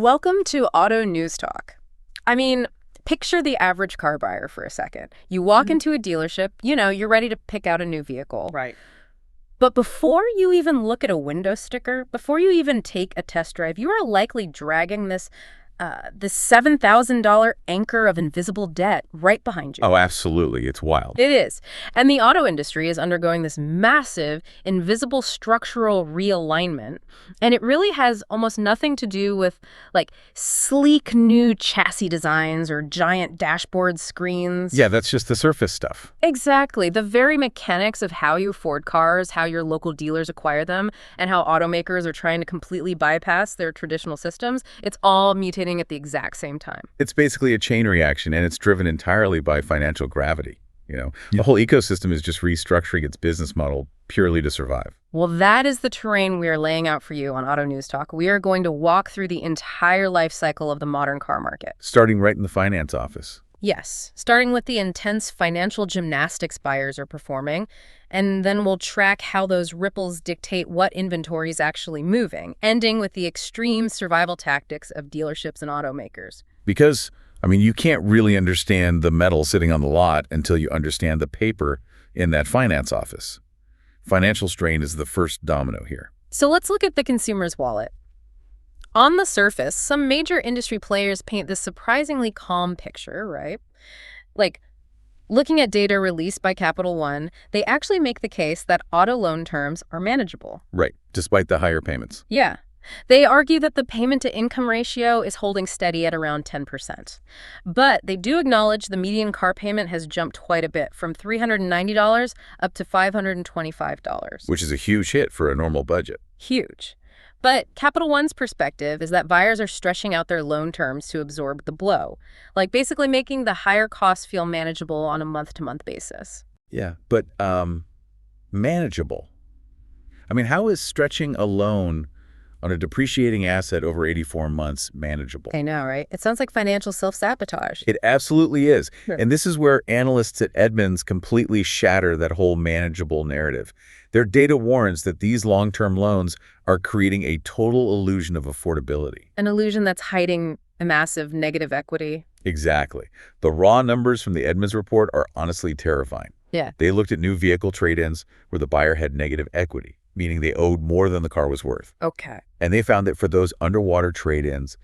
Welcome to Auto News Talk. I mean, picture the average car buyer for a second. You walk into a dealership, you're ready to pick out a new vehicle. Right. But before you even look at a window sticker, before you even take a test drive, you are likely dragging this $7,000 anchor of invisible debt right behind you. Oh, absolutely. It's wild. It is. And the auto industry is undergoing this massive, invisible structural realignment. And it really has almost nothing to do with, sleek new chassis designs or giant dashboard screens. Yeah, that's just the surface stuff. Exactly. The very mechanics of how you afford cars, how your local dealers acquire them, and how automakers are trying to completely bypass their traditional systems, it's all mutating at the exact same time. It's basically a chain reaction, and it's driven entirely by financial gravity. The whole ecosystem is just restructuring its business model purely to survive. Well, that is the terrain we are laying out for you on Auto News Talk. We are going to walk through the entire life cycle of the modern car market. Starting right in the finance office. Yes, starting with the intense financial gymnastics buyers are performing, and then we'll track how those ripples dictate what inventory is actually moving, ending with the extreme survival tactics of dealerships and automakers. Because, you can't really understand the metal sitting on the lot until you understand the paper in that finance office. Financial strain is the first domino here. So let's look at the consumer's wallet. On the surface, some major industry players paint this surprisingly calm picture, right? Looking at data released by Capital One, they actually make the case that auto loan terms are manageable. Right, despite the higher payments. Yeah. They argue that the payment-to-income ratio is holding steady at around 10%. But they do acknowledge the median car payment has jumped quite a bit, from $390 up to $525. Which is a huge hit for a normal budget. Huge. But Capital One's perspective is that buyers are stretching out their loan terms to absorb the blow, basically making the higher costs feel manageable on a month-to-month basis. Yeah, but manageable. How is stretching a loan on a depreciating asset over 84 months manageable? I know, right? It sounds like financial self-sabotage. It absolutely is. Sure. And this is where analysts at Edmunds completely shatter that whole manageable narrative. Their data warns that these long-term loans are creating a total illusion of affordability. An illusion that's hiding a massive negative equity. Exactly. The raw numbers from the Edmunds report are honestly terrifying. Yeah. They looked at new vehicle trade-ins where the buyer had negative equity, meaning they owed more than the car was worth. Okay. And they found that for those underwater trade-ins,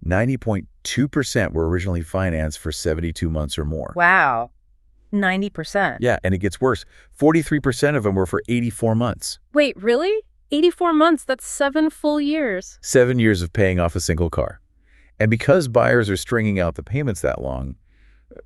90.2% were originally financed for 72 months or more. Wow. 90%. Yeah, and it gets worse. 43% of them were for 84 months. Wait, really? 84 months, that's 7 full years. 7 years of paying off a single car. And because buyers are stringing out the payments that long,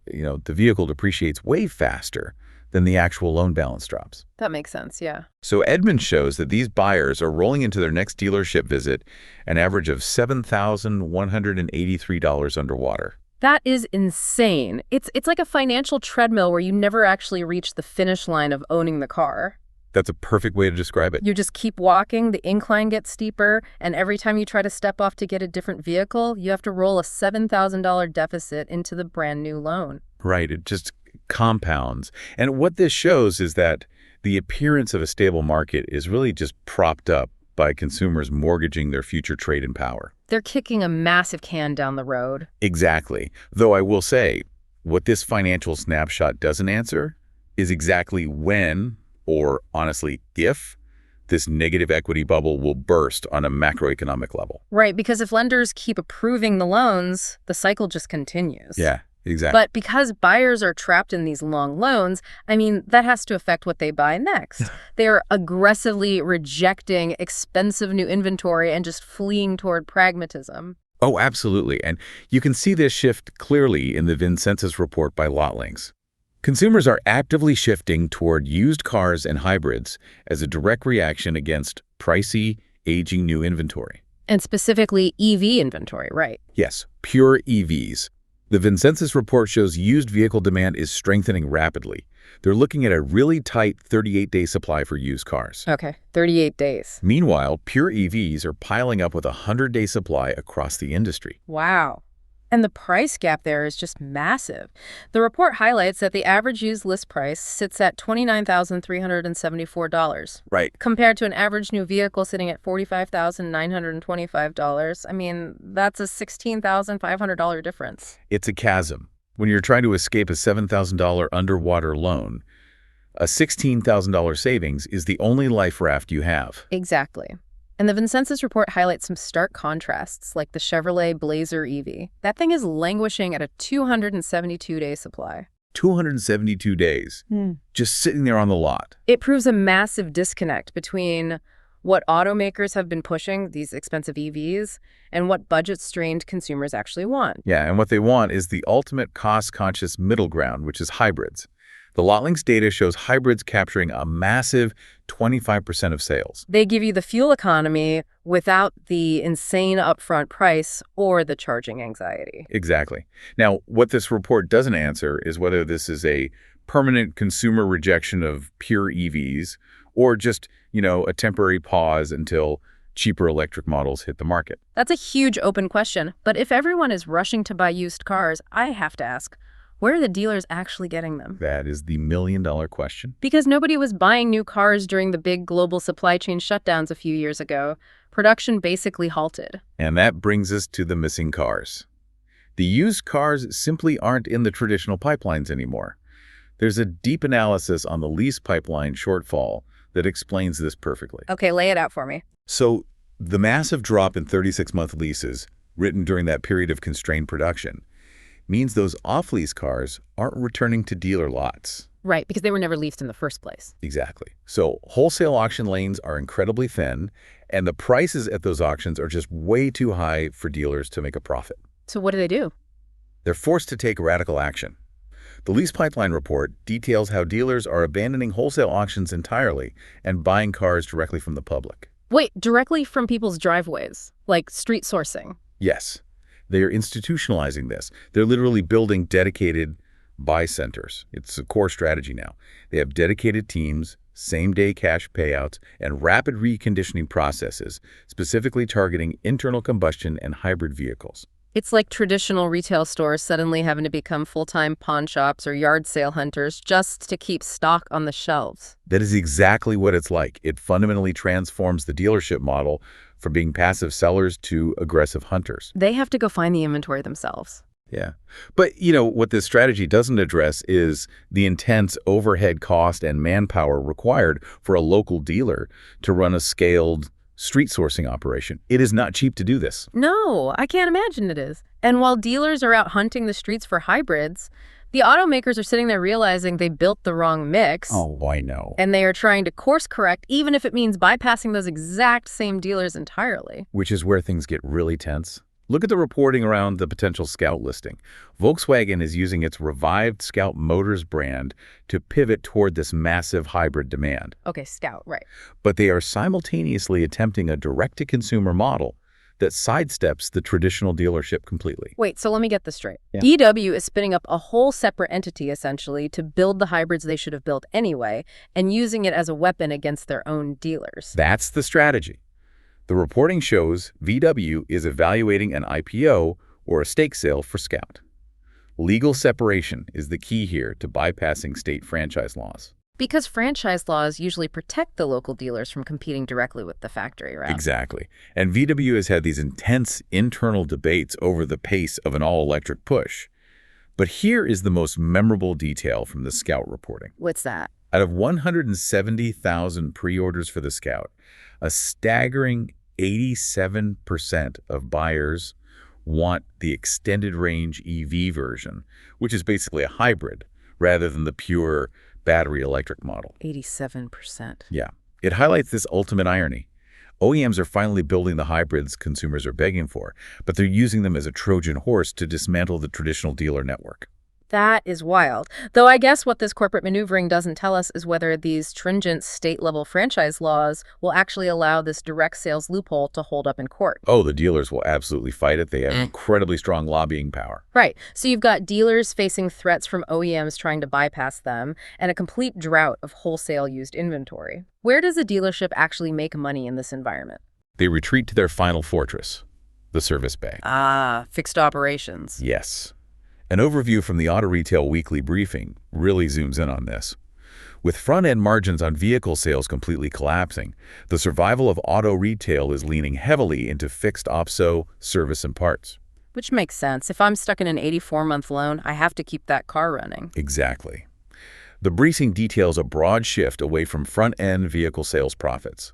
the vehicle depreciates way faster than the actual loan balance drops. That makes sense, yeah. So Edmunds shows that these buyers are rolling into their next dealership visit an average of $7,183 underwater. That is insane. It's like a financial treadmill where you never actually reach the finish line of owning the car. That's a perfect way to describe it. You just keep walking, the incline gets steeper, and every time you try to step off to get a different vehicle, you have to roll a $7,000 deficit into the brand new loan. Right, it just compounds. And what this shows is that the appearance of a stable market is really just propped up by consumers mortgaging their future trade-in power. They're kicking a massive can down the road. Exactly. Though I will say, what this financial snapshot doesn't answer is exactly when, or honestly, if, this negative equity bubble will burst on a macroeconomic level. Right, because if lenders keep approving the loans, the cycle just continues. Yeah, exactly. But because buyers are trapped in these long loans, that has to affect what they buy next. They're aggressively rejecting expensive new inventory and just fleeing toward pragmatism. Oh, absolutely. And you can see this shift clearly in the Vincennes report by LotLinks. Consumers are actively shifting toward used cars and hybrids as a direct reaction against pricey, aging new inventory. And specifically EV inventory, right? Yes, pure EVs. The Vincennes report shows used vehicle demand is strengthening rapidly. They're looking at a really tight 38-day supply for used cars. Okay, 38 days. Meanwhile, pure EVs are piling up with a 100-day supply across the industry. Wow. And the price gap there is just massive. The report highlights that the average used list price sits at $29,374, Right. compared to an average new vehicle sitting at $45,925. I mean, that's a $16,500 difference. It's a chasm. When you're trying to escape a $7,000 underwater loan, a $16,000 savings is the only life raft you have. Exactly. And the Vincennes report highlights some stark contrasts, like the Chevrolet Blazer EV. That thing is languishing at a 272-day supply. 272 days, just sitting there on the lot. It proves a massive disconnect between what automakers have been pushing, these expensive EVs, and what budget-strained consumers actually want. Yeah, and what they want is the ultimate cost-conscious middle ground, which is hybrids. The LotLinks data shows hybrids capturing a massive 25% of sales. They give you the fuel economy without the insane upfront price or the charging anxiety. Exactly. Now, what this report doesn't answer is whether this is a permanent consumer rejection of pure EVs or just, a temporary pause until cheaper electric models hit the market. That's a huge open question, but if everyone is rushing to buy used cars, I have to ask, where are the dealers actually getting them? That is the million-dollar question. Because nobody was buying new cars during the big global supply chain shutdowns a few years ago. Production basically halted. And that brings us to the missing cars. The used cars simply aren't in the traditional pipelines anymore. There's a deep analysis on the lease pipeline shortfall that explains this perfectly. Okay, lay it out for me. So, the massive drop in 36-month leases, written during that period of constrained production, means those off-lease cars aren't returning to dealer lots. Right, because they were never leased in the first place. Exactly. So wholesale auction lanes are incredibly thin, and the prices at those auctions are just way too high for dealers to make a profit. So what do? They're forced to take radical action. The Lease Pipeline report details how dealers are abandoning wholesale auctions entirely and buying cars directly from the public. Wait, directly from people's driveways, like street sourcing? Yes. They are institutionalizing this. They're literally building dedicated buy centers. It's a core strategy now. They have dedicated teams, same-day cash payouts, and rapid reconditioning processes, specifically targeting internal combustion and hybrid vehicles. It's like traditional retail stores suddenly having to become full-time pawn shops or yard sale hunters just to keep stock on the shelves. That is exactly what it's like. It fundamentally transforms the dealership model from being passive sellers to aggressive hunters. They have to go find the inventory themselves. Yeah. But, what this strategy doesn't address is the intense overhead cost and manpower required for a local dealer to run a scaled street sourcing operation. It is not cheap to do this. No, I can't imagine it is. And while dealers are out hunting the streets for hybrids, the automakers are sitting there realizing they built the wrong mix. Oh, I know. And they are trying to course correct, even if it means bypassing those exact same dealers entirely. Which is where things get really tense. Look at the reporting around the potential Scout listing. Volkswagen is using its revived Scout Motors brand to pivot toward this massive hybrid demand. Okay, Scout, right. But they are simultaneously attempting a direct-to-consumer model that sidesteps the traditional dealership completely. Wait, so let me get this straight. Yeah. VW is spinning up a whole separate entity, essentially, to build the hybrids they should have built anyway, and using it as a weapon against their own dealers. That's the strategy. The reporting shows VW is evaluating an IPO or a stake sale for Scout. Legal separation is the key here to bypassing state franchise laws. Because franchise laws usually protect the local dealers from competing directly with the factory, right? Exactly. And VW has had these intense internal debates over the pace of an all-electric push. But here is the most memorable detail from the Scout reporting. What's that? Out of 170,000 pre-orders for the Scout, a staggering 87% of buyers want the extended range EV version, which is basically a hybrid, rather than the pure battery electric model. 87%. Yeah. It highlights this ultimate irony. OEMs are finally building the hybrids consumers are begging for, but they're using them as a Trojan horse to dismantle the traditional dealer network. That is wild. Though I guess what this corporate maneuvering doesn't tell us is whether these stringent state-level franchise laws will actually allow this direct sales loophole to hold up in court. Oh, the dealers will absolutely fight it. They have incredibly strong lobbying power. Right. So you've got dealers facing threats from OEMs trying to bypass them, and a complete drought of wholesale used inventory. Where does a dealership actually make money in this environment? They retreat to their final fortress, the service bay. Ah, fixed operations. Yes. An overview from the Auto Retail Weekly Briefing really zooms in on this. With front-end margins on vehicle sales completely collapsing, the survival of auto retail is leaning heavily into fixed OPSO, service, and parts. Which makes sense. If I'm stuck in an 84-month loan, I have to keep that car running. Exactly. The briefing details a broad shift away from front-end vehicle sales profits.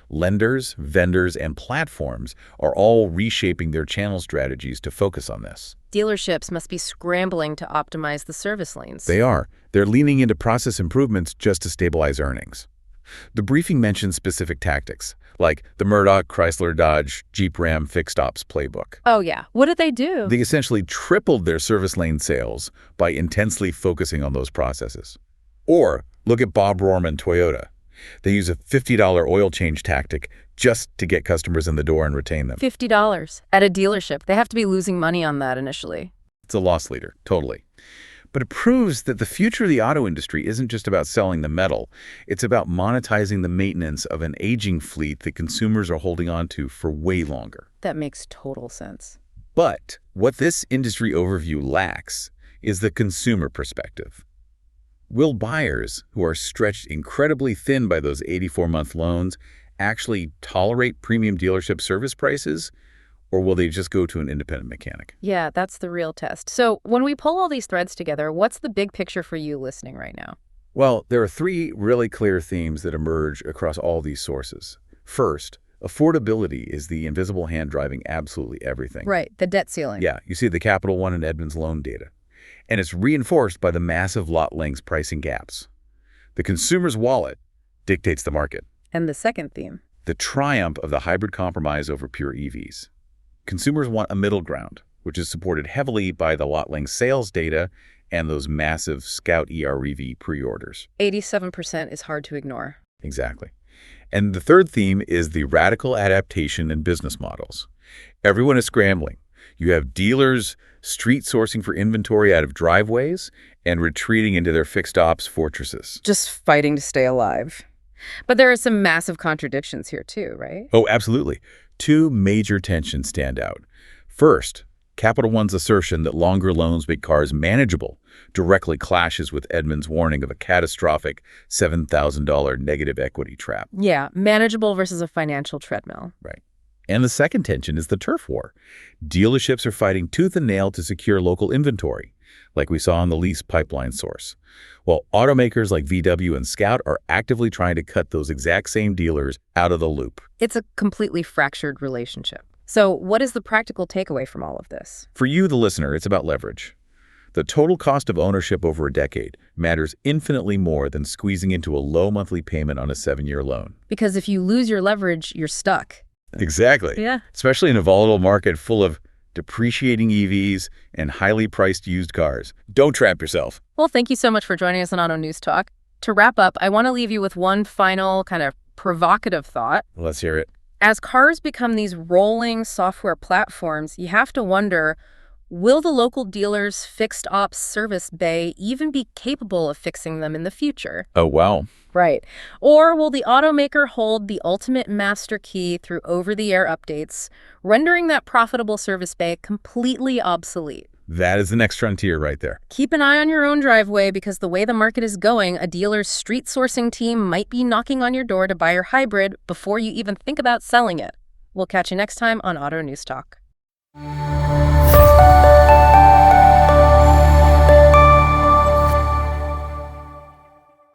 Lenders, vendors, and platforms are all reshaping their channel strategies to focus on this. Dealerships must be scrambling to optimize the service lanes. They are. They're leaning into process improvements just to stabilize earnings. The briefing mentions specific tactics, like the Murdoch, Chrysler, Dodge, Jeep, Ram fixed ops playbook. Oh, yeah. What did they do? They essentially tripled their service lane sales by intensely focusing on those processes. Or look at Bob Rohrman, Toyota. They use a $50 oil change tactic just to get customers in the door and retain them. $50 at a dealership. They have to be losing money on that initially. It's a loss leader, totally. But it proves that the future of the auto industry isn't just about selling the metal. It's about monetizing the maintenance of an aging fleet that consumers are holding on to for way longer. That makes total sense. But what this industry overview lacks is the consumer perspective. Will buyers, who are stretched incredibly thin by those 84-month loans, actually tolerate premium dealership service prices? Or will they just go to an independent mechanic? Yeah, that's the real test. So when we pull all these threads together, what's the big picture for you listening right now? Well, there are three really clear themes that emerge across all these sources. First, affordability is the invisible hand driving absolutely everything. Right, the debt ceiling. Yeah, you see the Capital One and Edmunds loan data. And it's reinforced by the massive lot lengths pricing gaps. The consumer's wallet dictates the market. And the second theme? The triumph of the hybrid compromise over pure EVs. Consumers want a middle ground, which is supported heavily by the lot length sales data and those massive Scout ERV pre-orders. 87% is hard to ignore. Exactly. And the third theme is the radical adaptation in business models. Everyone is scrambling. You have dealers street sourcing for inventory out of driveways and retreating into their fixed ops fortresses. Just fighting to stay alive. But there are some massive contradictions here too, right? Oh, absolutely. Two major tensions stand out. First, Capital One's assertion that longer loans make cars manageable directly clashes with Edmunds' warning of a catastrophic $7,000 negative equity trap. Yeah, manageable versus a financial treadmill. Right. And the second tension is the turf war. Dealerships are fighting tooth and nail to secure local inventory, like we saw on the lease pipeline source, while automakers like VW and Scout are actively trying to cut those exact same dealers out of the loop. It's a completely fractured relationship. So what is the practical takeaway from all of this? For you, the listener, it's about leverage. The total cost of ownership over a decade matters infinitely more than squeezing into a low monthly payment on a 7-year loan. Because if you lose your leverage, you're stuck. Exactly. Yeah. Especially in a volatile market full of depreciating EVs and highly priced used cars. Don't trap yourself. Well, thank you so much for joining us on Auto News Talk. To wrap up, I want to leave you with one final kind of provocative thought. Let's hear it. As cars become these rolling software platforms, you have to wonder, will the local dealer's fixed ops service bay even be capable of fixing them in the future? Oh, wow. Right. Or will the automaker hold the ultimate master key through over-the-air updates, rendering that profitable service bay completely obsolete? That is the next frontier right there. Keep an eye on your own driveway because the way the market is going, a dealer's street sourcing team might be knocking on your door to buy your hybrid before you even think about selling it. We'll catch you next time on Auto News Talk.